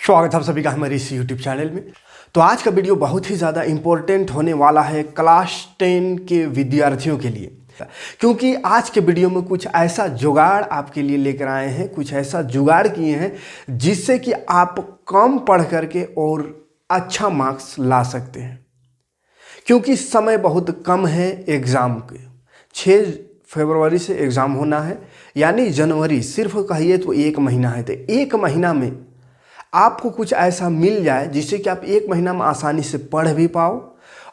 स्वागत है आप सभी का हमारे इस यूट्यूब चैनल में। तो आज का वीडियो बहुत ही ज़्यादा इम्पोर्टेंट होने वाला है क्लास 10 के विद्यार्थियों के लिए, क्योंकि आज के वीडियो में कुछ ऐसा जुगाड़ आपके लिए लेकर आए हैं, कुछ ऐसा जुगाड़ किए हैं जिससे कि आप कम पढ़ करके और अच्छा मार्क्स ला सकते हैं। क्योंकि समय बहुत कम है एग्ज़ाम के, 6 फरवरी से एग्ज़ाम होना है, यानी जनवरी सिर्फ कहिए तो 1 महीना है। तो 1 महीना में आपको कुछ ऐसा मिल जाए जिससे कि आप 1 महीना में आसानी से पढ़ भी पाओ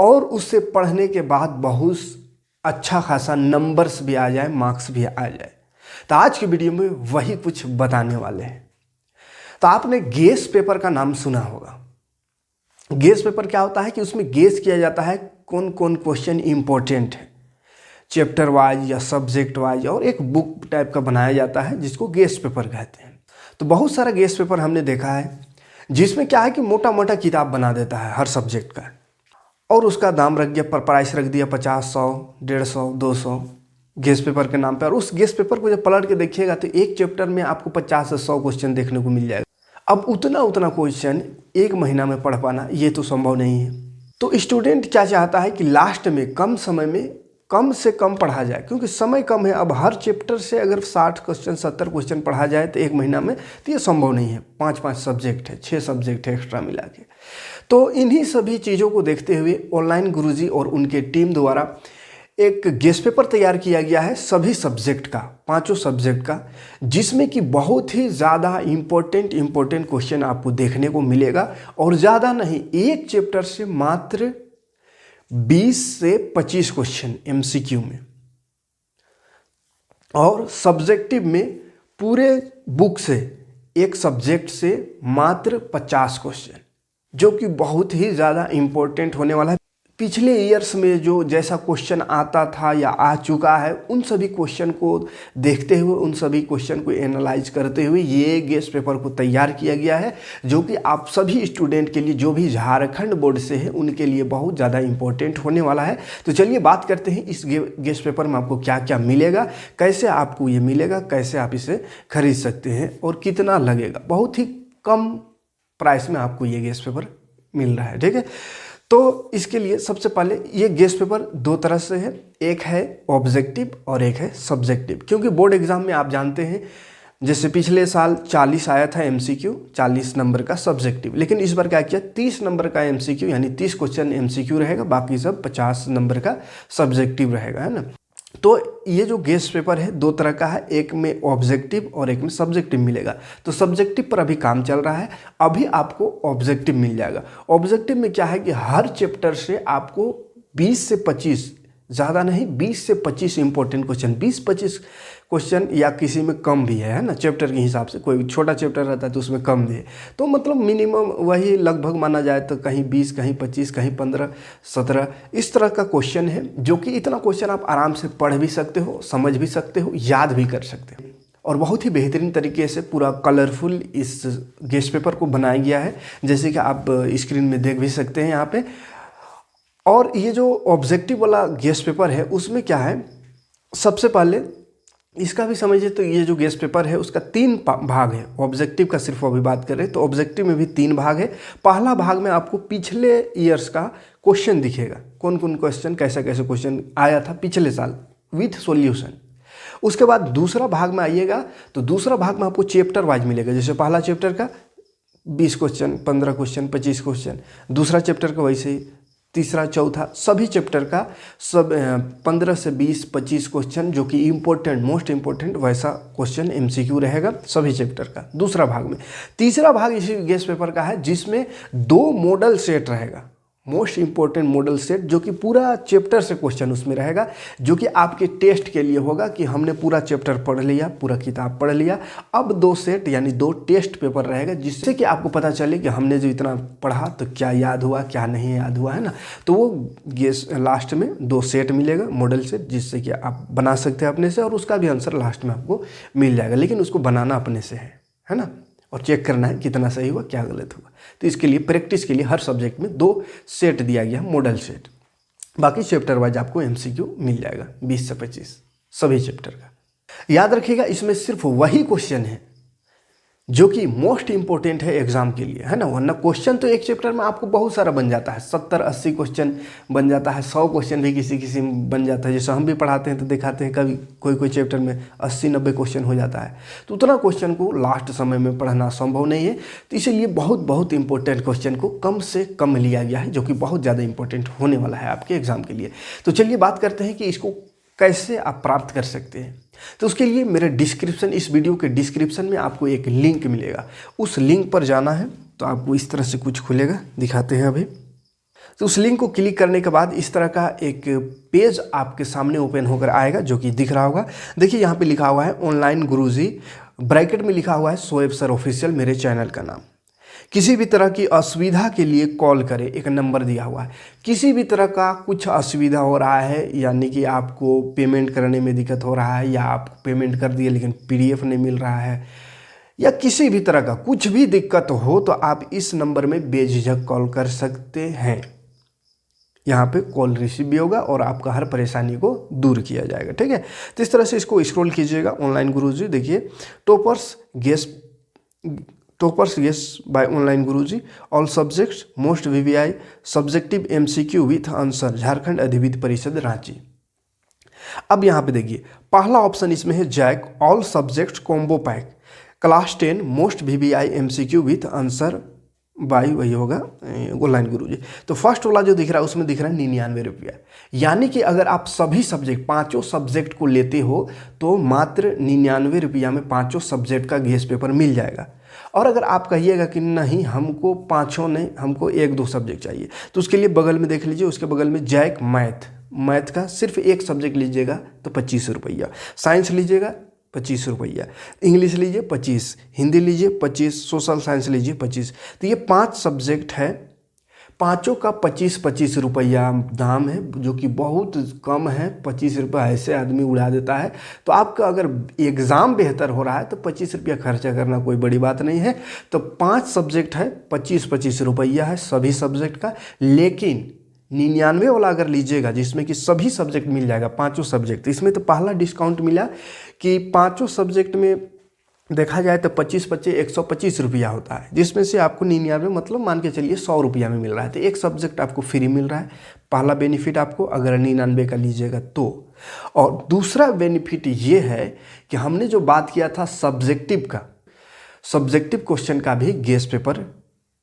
और उससे पढ़ने के बाद बहुत अच्छा खासा नंबर्स भी आ जाए, मार्क्स भी आ जाए। तो आज की वीडियो में वही कुछ बताने वाले हैं। तो आपने गेस पेपर का नाम सुना होगा। गेस पेपर क्या होता है कि उसमें गेस किया जाता है कौन कौन क्वेश्चन इंपॉर्टेंट है, चैप्टर वाइज या सब्जेक्ट वाइज, और एक बुक टाइप का बनाया जाता है जिसको गेस पेपर कहते हैं। तो बहुत सारा गेस पेपर हमने देखा है जिसमें क्या है कि मोटा मोटा किताब बना देता है हर सब्जेक्ट का, और उसका दाम रख दिया, पर प्राइस रख दिया 50, 100, 150, 200 गेस पेपर के नाम पे। और उस गेस पेपर को जब पलट के देखिएगा तो एक चैप्टर में आपको 50 से 100 क्वेश्चन देखने को मिल जाएगा। अब उतना क्वेश्चन 1 महीना में पढ़ पाना ये तो संभव नहीं है। तो स्टूडेंट क्या चाहता है कि लास्ट में कम समय में कम से कम पढ़ा जाए, क्योंकि समय कम है। अब हर चैप्टर से अगर 60 क्वेश्चन 70 क्वेश्चन पढ़ा जाए तो 1 महीना में तो ये संभव नहीं है। 5-5 सब्जेक्ट है, 6 सब्जेक्ट है एक्स्ट्रा मिला के। तो इन्हीं सभी चीज़ों को देखते हुए ऑनलाइन गुरुजी और उनके टीम द्वारा एक गेस्ट पेपर तैयार किया गया है सभी सब्जेक्ट का, 5 सब्जेक्ट का, जिसमें कि बहुत ही ज़्यादा इम्पोर्टेंट क्वेश्चन आपको देखने को मिलेगा। और ज़्यादा नहीं, एक चैप्टर से मात्र 20 से 25 क्वेश्चन एमसीक्यू में, और सब्जेक्टिव में पूरे बुक से एक सब्जेक्ट से मात्र 50 क्वेश्चन, जो कि बहुत ही ज़्यादा इम्पोर्टेंट होने वाला है। पिछले ईयर्स में जो जैसा क्वेश्चन आता था या आ चुका है, उन सभी क्वेश्चन को देखते हुए, उन सभी क्वेश्चन को एनालाइज करते हुए ये गेस्ट पेपर को तैयार किया गया है, जो कि आप सभी स्टूडेंट के लिए, जो भी झारखंड बोर्ड से है, उनके लिए बहुत ज़्यादा इम्पोर्टेंट होने वाला है। तो चलिए बात करते हैं इस गेस्ट पेपर में आपको क्या क्या मिलेगा, कैसे आपको ये मिलेगा, कैसे आप इसे खरीद सकते हैं और कितना लगेगा। बहुत ही कम प्राइस में आपको ये गेस्ट पेपर मिल रहा है, ठीक है। तो इसके लिए सबसे पहले ये गेस्ट पेपर 2 तरह से है, एक है ऑब्जेक्टिव और एक है सब्जेक्टिव। क्योंकि बोर्ड एग्जाम में आप जानते हैं, जैसे पिछले साल 40 आया था एमसीक्यू, 40 नंबर का सब्जेक्टिव, लेकिन इस बार क्या किया, 30 नंबर का एमसीक्यू, यानी 30 क्वेश्चन एमसीक्यू रहेगा, बाकी सब 50 नंबर का सब्जेक्टिव रहेगा, है ना। तो ये जो गेस्ट पेपर है 2 तरह का है, एक में ऑब्जेक्टिव और एक में सब्जेक्टिव मिलेगा। तो सब्जेक्टिव पर अभी काम चल रहा है, अभी आपको ऑब्जेक्टिव मिल जाएगा। ऑब्जेक्टिव में क्या है कि हर चैप्टर से आपको 20 से 25, ज़्यादा नहीं, 20 से 25 इंपॉर्टेंट क्वेश्चन, 20-25 क्वेश्चन, या किसी में कम भी है ना, चैप्टर के हिसाब से। कोई छोटा चैप्टर रहता है तो उसमें कम भी है, तो मतलब मिनिमम वही लगभग माना जाए तो कहीं 20, कहीं 25, कहीं 15, 17 इस तरह का क्वेश्चन है, जो कि इतना क्वेश्चन आप आराम से पढ़ भी सकते हो, समझ भी सकते हो, याद भी कर सकते हो। और बहुत ही बेहतरीन तरीके से पूरा कलरफुल इस गेस्ट पेपर को बनाया गया है, जैसे कि आप स्क्रीन में देख भी सकते हैं यहाँ पे। और ये जो ऑब्जेक्टिव वाला गेस्ट पेपर है उसमें क्या है, सबसे पहले इसका भी समझिए। तो ये जो गेस्ट पेपर है उसका 3 भाग है। ऑब्जेक्टिव का सिर्फ अभी बात करें तो ऑब्जेक्टिव में भी 3 भाग है। पहला भाग में आपको पिछले ईयर्स का क्वेश्चन दिखेगा, कौन कौन क्वेश्चन, कैसा कैसे क्वेश्चन आया था पिछले साल विथ सॉल्यूशन। उसके बाद दूसरा भाग में आइएगा तो दूसरा भाग में आपको चैप्टर वाइज मिलेगा, जैसे पहला चैप्टर का 20 क्वेश्चन, 15 क्वेश्चन, 25 क्वेश्चन, दूसरा चैप्टर का वैसे ही, तीसरा, चौथा, सभी चैप्टर का सब 15 से 20, 25 क्वेश्चन, जो कि इम्पोर्टेंट, मोस्ट इम्पोर्टेंट वैसा क्वेश्चन एमसीक्यू रहेगा सभी चैप्टर का दूसरा भाग में। तीसरा भाग इसी गेस्ट पेपर का है जिसमें 2 मॉडल सेट रहेगा, मोस्ट इम्पोर्टेंट मॉडल सेट, जो कि पूरा चैप्टर से क्वेश्चन उसमें रहेगा, जो कि आपके टेस्ट के लिए होगा कि हमने पूरा चैप्टर पढ़ लिया, पूरा किताब पढ़ लिया। अब 2 सेट यानी 2 टेस्ट पेपर रहेगा, जिससे कि आपको पता चले कि हमने जो इतना पढ़ा तो क्या याद हुआ, क्या नहीं याद हुआ, है ना। तो वो लास्ट में 2 सेट मिलेगा, मॉडल सेट, जिससे कि आप बना सकते हैं अपने से, और उसका भी आंसर लास्ट में आपको मिल जाएगा, लेकिन उसको बनाना अपने से है ना, और चेक करना है कितना सही हुआ, क्या गलत हुआ। तो इसके लिए प्रैक्टिस के लिए हर सब्जेक्ट में 2 सेट दिया गया, मॉडल सेट। बाकी चैप्टर वाइज आपको एमसीक्यू मिल जाएगा 20 से 25 सभी चैप्टर का। याद रखिएगा, इसमें सिर्फ वही क्वेश्चन है जो कि मोस्ट इंपॉर्टेंट है एग्जाम के लिए, है ना। वरना क्वेश्चन तो एक चैप्टर में आपको बहुत सारा बन जाता है, 70-80 क्वेश्चन बन जाता है, 100 क्वेश्चन भी किसी किसी में बन जाता है। जैसे हम भी पढ़ाते हैं तो दिखाते हैं कभी कोई चैप्टर में 80-90 क्वेश्चन हो जाता है, तो उतना क्वेश्चन को लास्ट समय में पढ़ना संभव नहीं है। तो इसीलिए बहुत इंपॉर्टेंट क्वेश्चन को कम से कम लिया गया है, जो कि बहुत ज़्यादा इंपॉर्टेंट होने वाला है आपके एग्जाम के लिए। तो चलिए बात करते हैं कि इसको कैसे आप प्राप्त कर सकते हैं। तो उसके लिए मेरे डिस्क्रिप्शन, इस वीडियो के डिस्क्रिप्शन में आपको एक लिंक मिलेगा, उस लिंक पर जाना है। तो आपको इस तरह से कुछ खुलेगा, दिखाते हैं अभी। तो उस लिंक को क्लिक करने के बाद इस तरह का एक पेज आपके सामने ओपन होकर आएगा, जो कि दिख रहा होगा। देखिए यहाँ पे लिखा हुआ है ऑनलाइन गुरुजी, ब्रैकेट में लिखा हुआ है शोएब सर ऑफिशियल, मेरे चैनल का नाम। किसी भी तरह की असुविधा के लिए कॉल करें, एक नंबर दिया हुआ है। किसी भी तरह का कुछ असुविधा हो रहा है, यानी कि आपको पेमेंट करने में दिक्कत हो रहा है, या आप पेमेंट कर दिए लेकिन PDF नहीं मिल रहा है, या किसी भी तरह का कुछ भी दिक्कत हो, तो आप इस नंबर में बेझिझक कॉल कर सकते हैं। यहाँ पे कॉल रिसीव भी होगा और आपका हर परेशानी को दूर किया जाएगा, ठीक है। तो इस तरह से इसको स्क्रॉल कीजिएगा, ऑनलाइन गुरुजी। देखिए toppers guess by online Guruji, all subjects, most VVI, subjective MCQ with answer, Jharkhand Adhividya Parishad Ranchi. अब यहाँ पे देखिए पहला ऑप्शन इसमें है jack all subjects combo pack, class 10 most VVI MCQ with answer buy, वही होगा ऑनलाइन गुरुजी। तो फर्स्ट वाला जो दिख रहा है उसमें दिख रहा है 99 रुपया, यानी कि अगर आप सभी सब्जेक्ट, पाँचों सब्जेक्ट को लेते हो तो मात्र 99 रुपया में पाँचों सब्जेक्ट का गेस पेपर मिल जाएगा। और अगर आप कहिएगा कि नहीं हमको पाँचों नहीं, हमको 1-2 सब्जेक्ट चाहिए, तो उसके लिए बगल में देख लीजिए, उसके बगल में जैक मैथ का सिर्फ एक सब्जेक्ट लीजिएगा तो 25 रुपया, साइंस लीजिएगा 25 रुपया, इंग्लिश लीजिए 25, हिंदी लीजिए 25, सोशल साइंस लीजिए 25। तो ये 5 सब्जेक्ट है, पाँचों का 25-25 रुपया दाम है, जो कि बहुत कम है। 25 रुपया ऐसे आदमी उड़ा देता है। तो आपका अगर एग्ज़ाम बेहतर हो रहा है तो 25 रुपया खर्चा करना कोई बड़ी बात नहीं है। तो 5 सब्जेक्ट है, 25-25 रुपया है सभी सब्जेक्ट का। लेकिन 99 वाला अगर लीजिएगा जिसमें कि सभी सब्जेक्ट मिल जाएगा, पाँचों सब्जेक्ट, इसमें तो पहला डिस्काउंट मिला कि पाँचों सब्जेक्ट में देखा जाए तो 25-25 125 रुपया होता है, जिसमें से आपको 99 मतलब मान के चलिए 100 रुपया में मिल रहा है। तो एक सब्जेक्ट आपको फ्री मिल रहा है, पहला बेनिफिट आपको अगर 99 का लीजिएगा तो। और दूसरा बेनिफिट ये है कि हमने जो बात किया था सब्जेक्टिव का, सब्जेक्टिव क्वेश्चन का भी गेस पेपर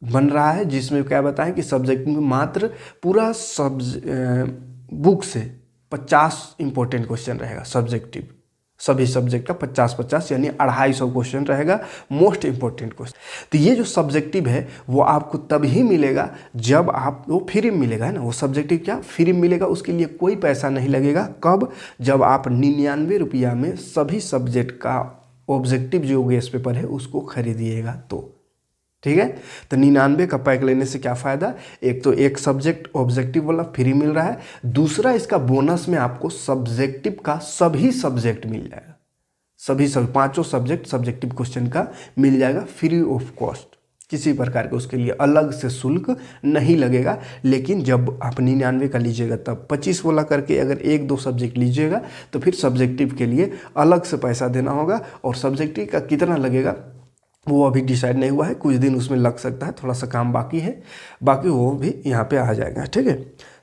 बन रहा है, जिसमें क्या बताएं कि सब्जेक्ट में मात्र पूरा बुक से 50 इंपॉर्टेंट क्वेश्चन रहेगा सब्जेक्टिव, सभी सब्जेक्ट का 50-50 यानी 250 क्वेश्चन रहेगा मोस्ट इंपॉर्टेंट क्वेश्चन। तो ये जो सब्जेक्टिव है वो आपको तभी मिलेगा जब आप, वो फ्री मिलेगा, है ना। वो सब्जेक्टिव क्या फ्री मिलेगा, उसके लिए कोई पैसा नहीं लगेगा। कब? जब आप 99 रुपया में सभी सब्जेक्ट का ऑब्जेक्टिव जो गेस पेपर है उसको खरीदिएगा तो, ठीक है। तो 99 का पैक लेने से क्या फ़ायदा, एक तो एक सब्जेक्ट ऑब्जेक्टिव वाला फ्री मिल रहा है, दूसरा इसका बोनस में आपको सब्जेक्टिव का सभी सब्जेक्ट मिल जाएगा, सभी पाँचों सब्जेक्ट सब्जेक्टिव क्वेश्चन का मिल जाएगा फ्री ऑफ कॉस्ट, किसी प्रकार के उसके लिए अलग से शुल्क नहीं लगेगा। लेकिन जब आप 99 का लीजिएगा तब 25 वाला करके अगर 1-2 सब्जेक्ट लीजिएगा तो फिर सब्जेक्टिव के लिए अलग से पैसा देना होगा, और सब्जेक्टिव का कितना लगेगा वो अभी डिसाइड नहीं हुआ है, कुछ दिन उसमें लग सकता है, थोड़ा सा काम बाकी है, बाकी वो भी यहाँ पे आ जाएगा, ठीक है।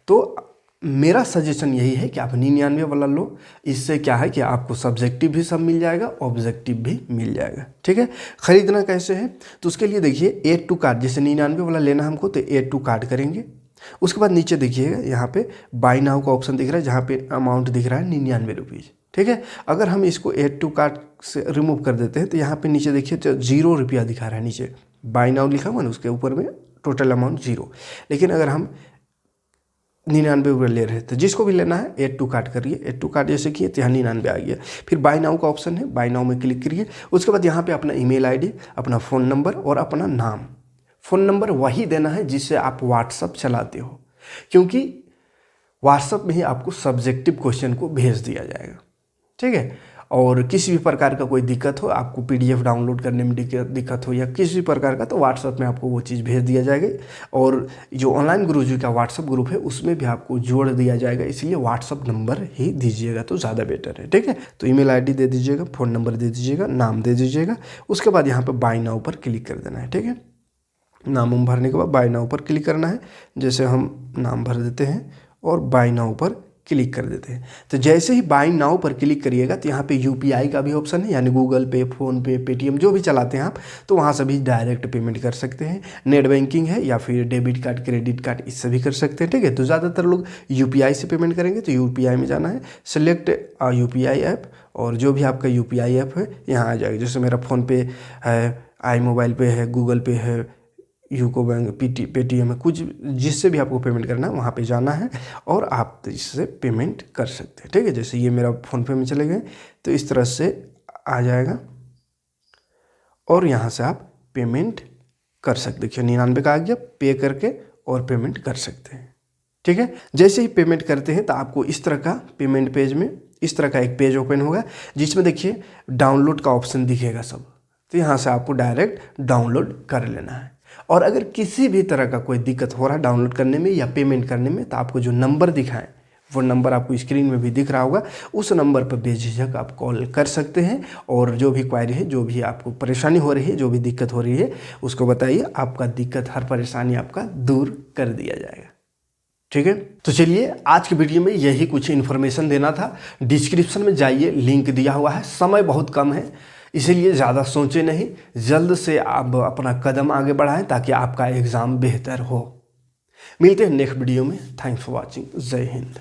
तो मेरा सजेशन यही है कि आप 99 वाला लो, इससे क्या है कि आपको सब्जेक्टिव भी सब मिल जाएगा, ऑब्जेक्टिव भी मिल जाएगा, ठीक है। खरीदना कैसे है, तो उसके लिए देखिए ऐड टू कार्ट, जैसे 99 वाला लेना हमको तो ऐड टू कार्ट करेंगे। उसके बाद नीचे देखिएगा यहाँ पे बाय नाउ का ऑप्शन दिख रहा है, जहाँ पे अमाउंट दिख रहा है 99 रुपीज़, ठीक है। अगर हम इसको ऐड टू कार्ट से रिमूव कर देते हैं तो यहाँ पे नीचे देखिए तो 0 रुपया दिखा रहा है, नीचे बाय नाउ लिखा हुआ ना, उसके ऊपर में टोटल अमाउंट 0। लेकिन अगर हम 99 रुपये ले रहे हैं तो जिसको भी लेना है ऐड टू कार्ट करिए, ऐड टू कार्ट जैसे किए तो यहाँ 99 आ गया। फिर बाय नाउ का ऑप्शन है, बाय नाउ में क्लिक करिए। उसके बाद यहाँ पे अपना ईमेल आईडी, अपना फ़ोन नंबर और अपना नाम। फ़ोन नंबर वही देना है जिससे आप व्हाट्सअप चलाते हो, क्योंकि व्हाट्सअप में ही आपको सब्जेक्टिव क्वेश्चन को भेज दिया जाएगा, ठीक है। और किसी भी प्रकार का कोई दिक्कत हो, आपको PDF डाउनलोड करने में दिक्कत हो या किसी भी प्रकार का, तो व्हाट्सएप में आपको वो चीज़ भेज दिया जाएगा। और जो ऑनलाइन गुरुजी का व्हाट्सएप ग्रुप है उसमें भी आपको जोड़ दिया जाएगा, इसलिए व्हाट्सएप नंबर ही दीजिएगा तो ज़्यादा बेटर है, ठीक है। तो ईमेल ID दे दीजिएगा, फ़ोन नंबर दे दीजिएगा, नाम दे दीजिएगा। उसके बाद यहाँ पर बाय नाउ पर क्लिक कर देना है, ठीक है। नाम भरने के बाद बाय नाउ पर क्लिक करना है। जैसे हम नाम भर देते हैं और बाय नाउ पर क्लिक कर देते हैं। तो जैसे ही बाय नाउ पर क्लिक करिएगा तो यहाँ पे UPI का भी ऑप्शन है, यानी गूगल पे, फ़ोनपे, पेटीएम जो भी चलाते हैं आप, तो वहाँ से भी डायरेक्ट पेमेंट कर सकते हैं। नेट बैंकिंग है या फिर डेबिट कार्ड, क्रेडिट कार्ड, इससे भी कर सकते हैं, ठीक है। तो ज़्यादातर लोग UPI से पेमेंट करेंगे, तो UPI में जाना है, सेलेक्ट UPI ऐप, और जो भी आपका UPI ऐप है यहाँ आ जाएगा। जैसे मेरा फ़ोनपे है, iMobile पे है, गूगल पे है, यूको बैंक, पेटीएम है, कुछ जिससे भी आपको पेमेंट करना है वहाँ पे जाना है और आप इससे पेमेंट कर सकते हैं, ठीक है। जैसे ये मेरा फ़ोनपे में चले गए तो इस तरह से आ जाएगा और यहाँ से आप पेमेंट कर सकते। देखिए 99 का आ गया, पे करके और पेमेंट कर सकते हैं, ठीक है। जैसे ही पेमेंट करते हैं तो आपको इस तरह का पेमेंट पेज में इस तरह का एक पेज ओपन होगा, जिसमें देखिए डाउनलोड का ऑप्शन दिखेगा सब। तो यहाँ से आपको डायरेक्ट डाउनलोड कर लेना है। और अगर किसी भी तरह का कोई दिक्कत हो रहा है डाउनलोड करने में या पेमेंट करने में, तो आपको जो नंबर दिखाएं वो नंबर आपको स्क्रीन में भी दिख रहा होगा, उस नंबर पर बेझिझक आप कॉल कर सकते हैं और जो भी क्वायरी है, जो भी आपको परेशानी हो रही है, जो भी दिक्कत हो रही है, उसको बताइए। आपका दिक्कत, हर परेशानी आपका दूर कर दिया जाएगा, ठीक है। तो चलिए आज की वीडियो में यही कुछ इन्फॉर्मेशन देना था। डिस्क्रिप्शन में जाइए, लिंक दिया हुआ है। समय बहुत कम है, इसीलिए ज़्यादा सोचे नहीं, जल्द से आप अपना कदम आगे बढ़ाएं ताकि आपका एग्ज़ाम बेहतर हो। मिलते हैं नेक्स्ट वीडियो में। Thanks for watching. जय हिंद।